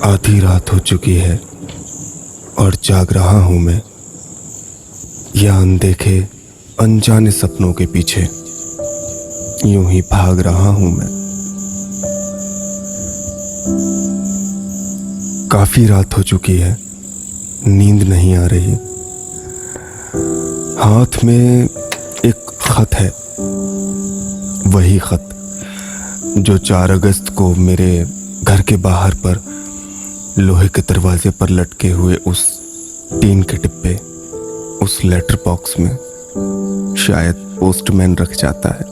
आधी रात हो चुकी है और जाग रहा हूं मैं, या अनदेखे अनजाने सपनों के पीछे यूं ही भाग रहा हूं मैं। काफी रात हो चुकी है, नींद नहीं आ रही। हाथ में एक खत है, वही खत जो 4 अगस्त को मेरे घर के बाहर पर लोहे के दरवाजे पर लटके हुए उस टीन के डिब्बे, उस लेटर बॉक्स में शायद पोस्टमैन रख जाता है।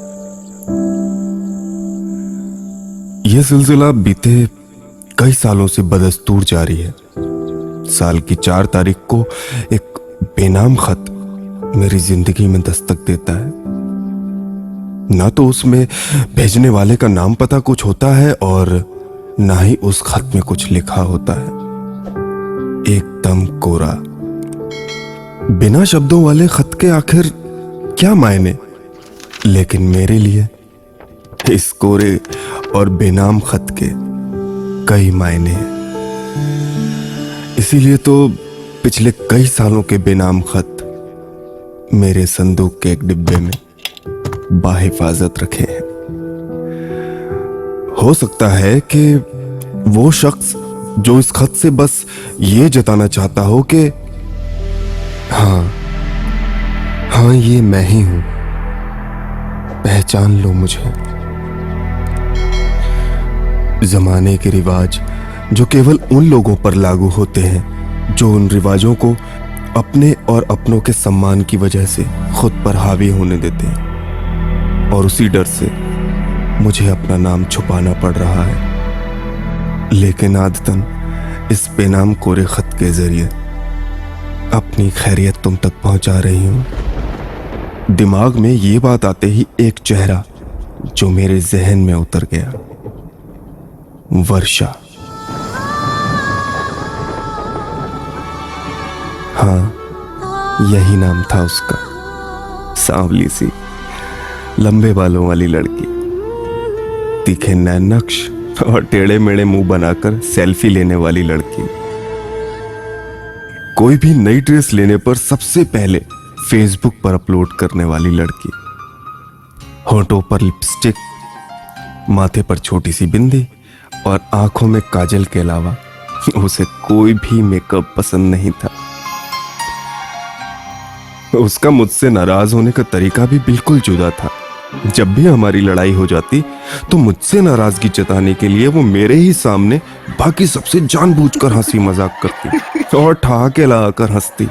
यह सिलसिला बीते कई सालों से बदस्तूर जारी है। साल की 4 तारीख को एक बेनाम खत मेरी जिंदगी में दस्तक देता है। ना तो उसमें भेजने वाले का नाम पता कुछ होता है और ना ही उस खत में कुछ लिखा होता है। एकदम कोरा, बिना शब्दों वाले खत के आखिर क्या मायने, लेकिन मेरे लिए इस कोरे और बेनाम खत के कई मायने हैं। इसीलिए तो पिछले कई सालों के बेनाम खत मेरे संदूक के एक डिब्बे में बाहिफाजत रखे हैं। हो सकता है कि वो शख्स जो इस खत से बस ये जताना चाहता हो कि हाँ ये मैं ही हूं, पहचान लो मुझे। जमाने के रिवाज जो केवल उन लोगों पर लागू होते हैं जो उन रिवाजों को अपने और अपनों के सम्मान की वजह से खुद पर हावी होने देते हैं, और उसी डर से मुझे अपना नाम छुपाना पड़ रहा है। लेकिन आदतन इस बेनाम कोरे खत के जरिए अपनी खैरियत तुम तक पहुंचा रही हूं। दिमाग में ये बात आते ही एक चेहरा जो मेरे जहन में उतर गया, वर्षा। हाँ, यही नाम था उसका। सांवली सी, लंबे बालों वाली लड़की, तीखे नैन नक्श और टेढ़े मेढ़े मुंह बनाकर सेल्फी लेने वाली लड़की। कोई भी नई ड्रेस लेने पर सबसे पहले फेसबुक पर अपलोड करने वाली लड़की। होंठों पर लिपस्टिक, माथे पर छोटी सी बिंदी और आंखों में काजल के अलावा उसे कोई भी मेकअप पसंद नहीं था। उसका मुझसे नाराज होने का तरीका भी बिल्कुल जुदा था। जब भी हमारी लड़ाई हो जाती तो मुझसे नाराजगी जताने के लिए वो मेरे ही सामने बाकी सबसे जानबूझकर हंसी मजाक करती और ठहाके लगाकर हंसती,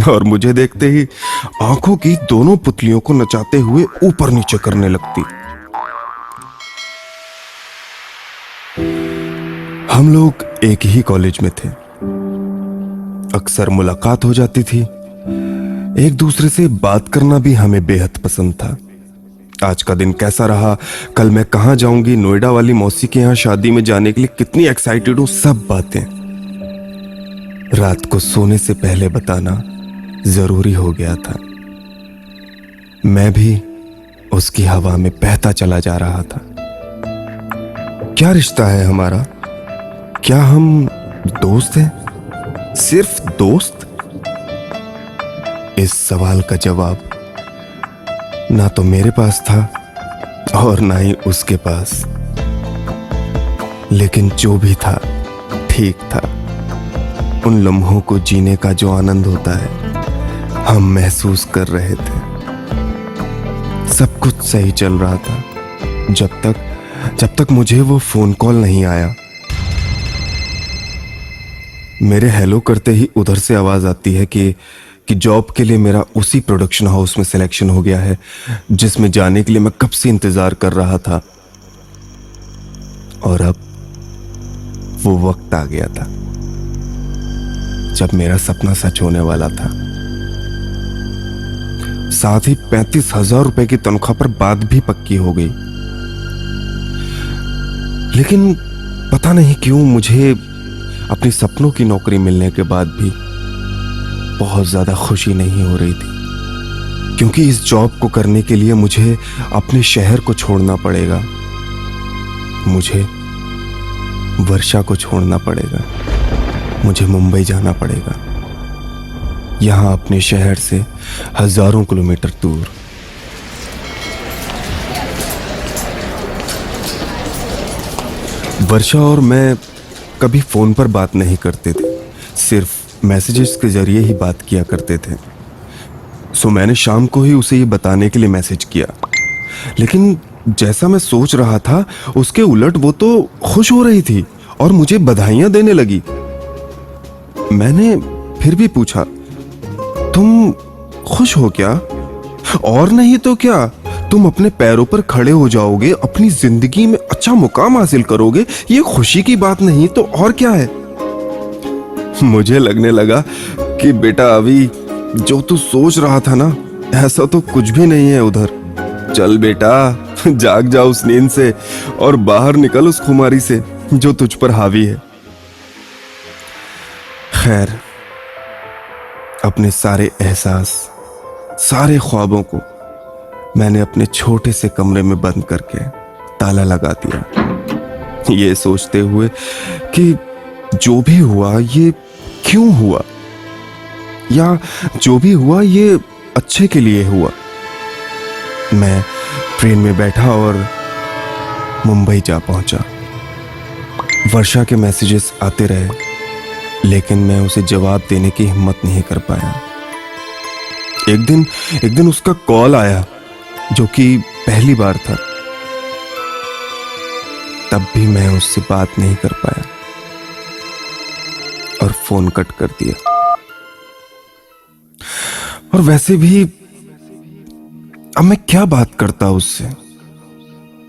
और मुझे देखते ही आंखों की दोनों पुतलियों को नचाते हुए ऊपर नीचे करने लगती। हम लोग एक ही कॉलेज में थे, अक्सर मुलाकात हो जाती थी। एक दूसरे से बात करना भी हमें बेहद पसंद था। आज का दिन कैसा रहा, कल मैं कहां जाऊंगी, नोएडा वाली मौसी के यहां शादी में जाने के लिए कितनी एक्साइटेड हूं, सब बातें रात को सोने से पहले बताना जरूरी हो गया था। मैं भी उसकी हवा में बहता चला जा रहा था। क्या रिश्ता है हमारा? क्या हम दोस्त हैं? सिर्फ दोस्त? इस सवाल का जवाब ना तो मेरे पास था और ना ही उसके पास। लेकिन जो भी था ठीक था। उन लम्हों को जीने का जो आनंद होता है हम महसूस कर रहे थे। सब कुछ सही चल रहा था जब तक मुझे वो फोन कॉल नहीं आया। मेरे हेलो करते ही उधर से आवाज आती है कि जॉब के लिए मेरा उसी प्रोडक्शन हाउस में सिलेक्शन हो गया है जिसमें जाने के लिए मैं कब से इंतजार कर रहा था। और अब वो वक्त आ गया था जब मेरा सपना सच होने वाला था। साथ ही 35,000 रुपए की तनख्वाह पर बात भी पक्की हो गई। लेकिन पता नहीं क्यों मुझे अपनी सपनों की नौकरी मिलने के बाद भी बहुत ज्यादा खुशी नहीं हो रही थी, क्योंकि इस जॉब को करने के लिए मुझे अपने शहर को छोड़ना पड़ेगा। मुझे वर्षा को छोड़ना पड़ेगा, मुझे मुंबई जाना पड़ेगा, यहां अपने शहर से हजारों किलोमीटर दूर। वर्षा और मैं कभी फोन पर बात नहीं करते थे, सिर्फ मैसेजेस के जरिए ही बात किया करते थे। सो मैंने शाम को ही उसे ये बताने के लिए मैसेज किया, लेकिन जैसा मैं सोच रहा था उसके उलट वो तो खुश हो रही थी और मुझे बधाइयां देने लगी। मैंने फिर भी पूछा, तुम खुश हो क्या? और नहीं तो क्या, तुम अपने पैरों पर खड़े हो जाओगे, अपनी जिंदगी में अच्छा मुकाम हासिल करोगे, ये खुशी की बात नहीं तो और क्या है? मुझे लगने लगा कि बेटा अभी जो तू सोच रहा था ना, ऐसा तो कुछ भी नहीं है उधर। चल बेटा, जाग जा उस नींद से और बाहर निकल उस खुमारी से जो तुझ पर हावी है। खैर, अपने सारे एहसास, सारे ख्वाबों को मैंने अपने छोटे से कमरे में बंद करके ताला लगा दिया, ये सोचते हुए कि जो भी हुआ ये क्यों हुआ, या जो भी हुआ ये अच्छे के लिए हुआ। मैं ट्रेन में बैठा और मुंबई जा पहुंचा। वर्षा के मैसेजेस आते रहे, लेकिन मैं उसे जवाब देने की हिम्मत नहीं कर पाया। एक दिन उसका कॉल आया, जो कि पहली बार था। तब भी मैं उससे बात नहीं कर पाया और फोन कट कर दिया। और वैसे भी अब मैं क्या बात करता उससे,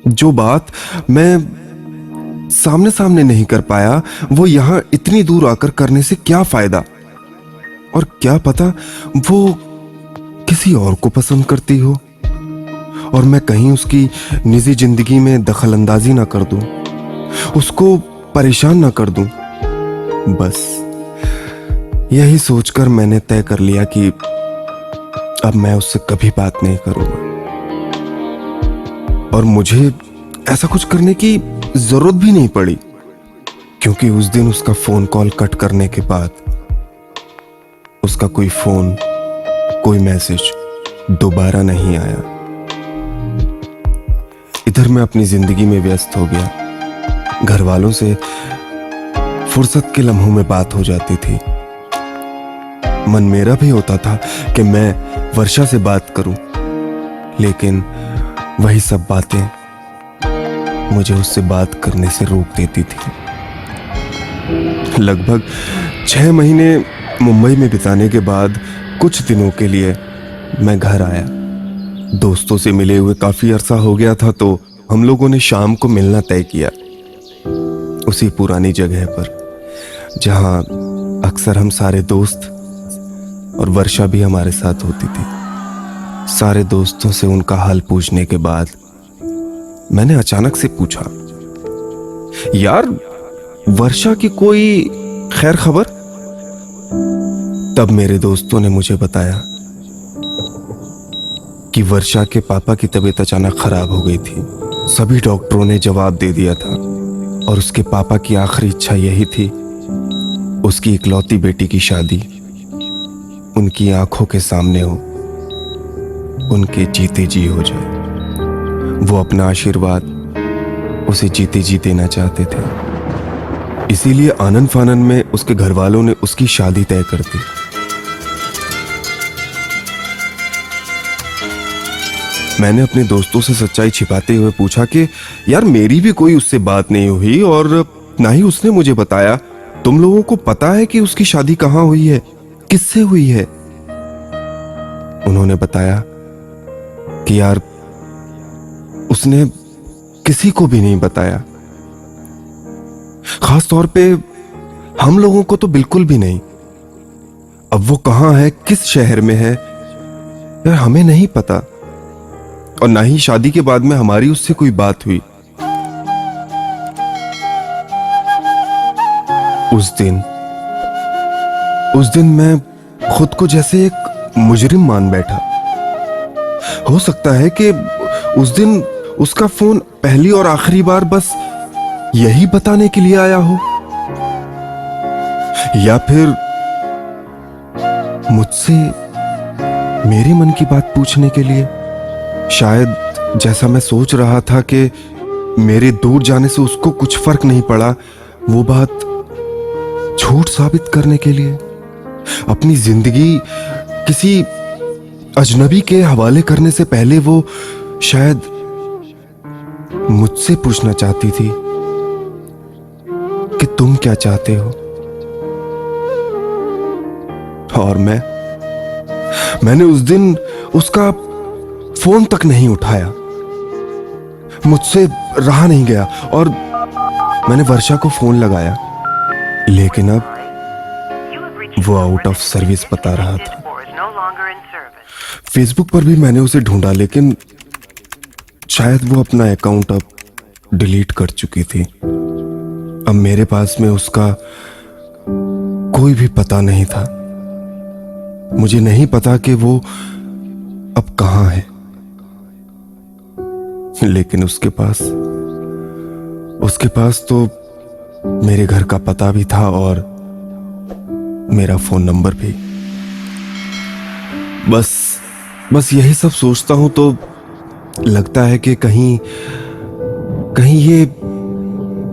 जो बात मैं सामने सामने नहीं कर पाया वो यहां इतनी दूर आकर करने से क्या फायदा। और क्या पता वो किसी और को पसंद करती हो और मैं कहीं उसकी निजी जिंदगी में दखल अंदाजी ना कर दूं, उसको परेशान ना कर दूं। बस यही सोचकर मैंने तय कर लिया कि अब मैं उससे कभी बात नहीं करूंगा। और मुझे ऐसा कुछ करने की जरूरत भी नहीं पड़ी, क्योंकि उस दिन उसका फोन कॉल कट करने के बाद उसका कोई फोन, कोई मैसेज दोबारा नहीं आया। इधर मैं अपनी जिंदगी में व्यस्त हो गया। घर वालों से फुर्सत के लम्हों में बात हो जाती थी। मन मेरा भी होता था कि मैं वर्षा से बात करूं, लेकिन वही सब बातें मुझे उससे बात करने से रोक देती थी। लगभग 6 महीने मुंबई में बिताने के बाद कुछ दिनों के लिए मैं घर आया। दोस्तों से मिले हुए काफी अरसा हो गया था, तो हम लोगों ने शाम को मिलना तय किया, उसी पुरानी जगह पर जहां अक्सर हम सारे दोस्त और वर्षा भी हमारे साथ होती थी। सारे दोस्तों से उनका हाल पूछने के बाद मैंने अचानक से पूछा, यार वर्षा की कोई खैर खबर? तब मेरे दोस्तों ने मुझे बताया कि वर्षा के पापा की तबीयत अचानक खराब हो गई थी। सभी डॉक्टरों ने जवाब दे दिया था और उसके पापा की आखिरी इच्छा यही थी, उसकी इकलौती बेटी की शादी उनकी आंखों के सामने हो, उनके जीते जी हो जाए। वो अपना आशीर्वाद उसे जीते जी देना चाहते थे, इसीलिए आनन फानन में उसके घर वालों ने उसकी शादी तय कर दी। मैंने अपने दोस्तों से सच्चाई छिपाते हुए पूछा कि यार मेरी भी कोई उससे बात नहीं हुई और ना ही उसने मुझे बताया। तुम लोगों को पता है कि उसकी शादी कहाँ हुई है, किससे हुई है? उन्होंने बताया कि यार उसने किसी को भी नहीं बताया, खास तौर पे हम लोगों को तो बिल्कुल भी नहीं। अब वो कहां है, किस शहर में है, यार हमें नहीं पता, और ना ही शादी के बाद में हमारी उससे कोई बात हुई। उस दिन मैं खुद को जैसे एक मुजरिम मान बैठा। हो सकता है कि उस दिन उसका फोन पहली और आखिरी बार बस यही बताने के लिए आया हो, या फिर मुझसे मेरे मन की बात पूछने के लिए? शायद जैसा मैं सोच रहा था कि मेरे दूर जाने से उसको कुछ फर्क नहीं पड़ा, वो बात झूठ साबित करने के लिए, अपनी जिंदगी किसी अजनबी के हवाले करने से पहले वो शायद मुझसे पूछना चाहती थी कि तुम क्या चाहते हो। और मैंने उस दिन उसका फोन तक नहीं उठाया, मुझसे रहा नहीं गया और मैंने वर्षा को फोन लगाया, लेकिन अब वो आउट ऑफ सर्विस बता रहा था। फेसबुक पर भी मैंने उसे ढूंढा, लेकिन शायद वो अपना अकाउंट अब डिलीट कर चुकी थी। अब मेरे पास में उसका कोई भी पता नहीं था। मुझे नहीं पता कि वो अब कहां है, लेकिन उसके पास तो मेरे घर का पता भी था और मेरा फोन नंबर भी। बस यही सब सोचता हूं तो लगता है कि कहीं ये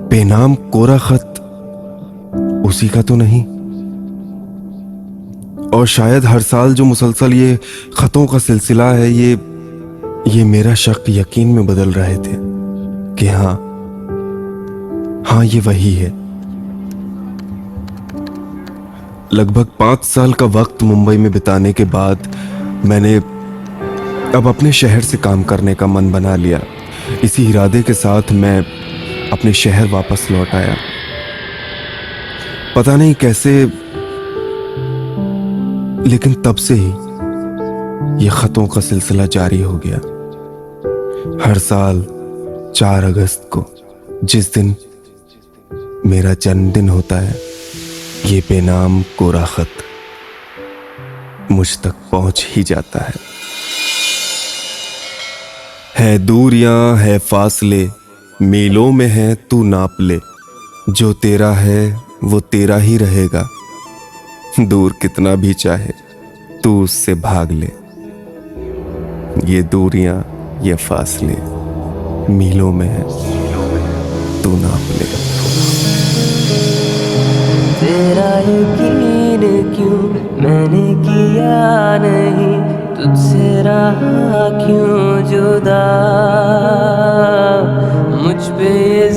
बेनाम कोरा खत उसी का तो नहीं। और शायद हर साल जो मुसलसल ये खतों का सिलसिला है, ये मेरा शक यकीन में बदल रहे थे कि हाँ ये वही है। लगभग 5 साल का वक्त मुंबई में बिताने के बाद मैंने अब अपने शहर से काम करने का मन बना लिया। इसी इरादे के साथ मैं अपने शहर वापस लौट आया। पता नहीं कैसे, लेकिन तब से ही ये खतों का सिलसिला जारी हो गया। हर साल 4 अगस्त को, जिस दिन मेरा जन्मदिन होता है, ये बेनाम कोरा खत मुझ तक पहुंच ही जाता है। दूरियां है फासले, मीलों में है तू नाप ले, जो तेरा है वो तेरा ही रहेगा, दूर कितना भी चाहे तू उससे भाग ले। ये दूरियां ये फासले मीलों में है तू नाप ले। तेरा यकीन क्यों मैंने किया नहीं, तुझसे रहा क्यों जुदा, मुझ पे ये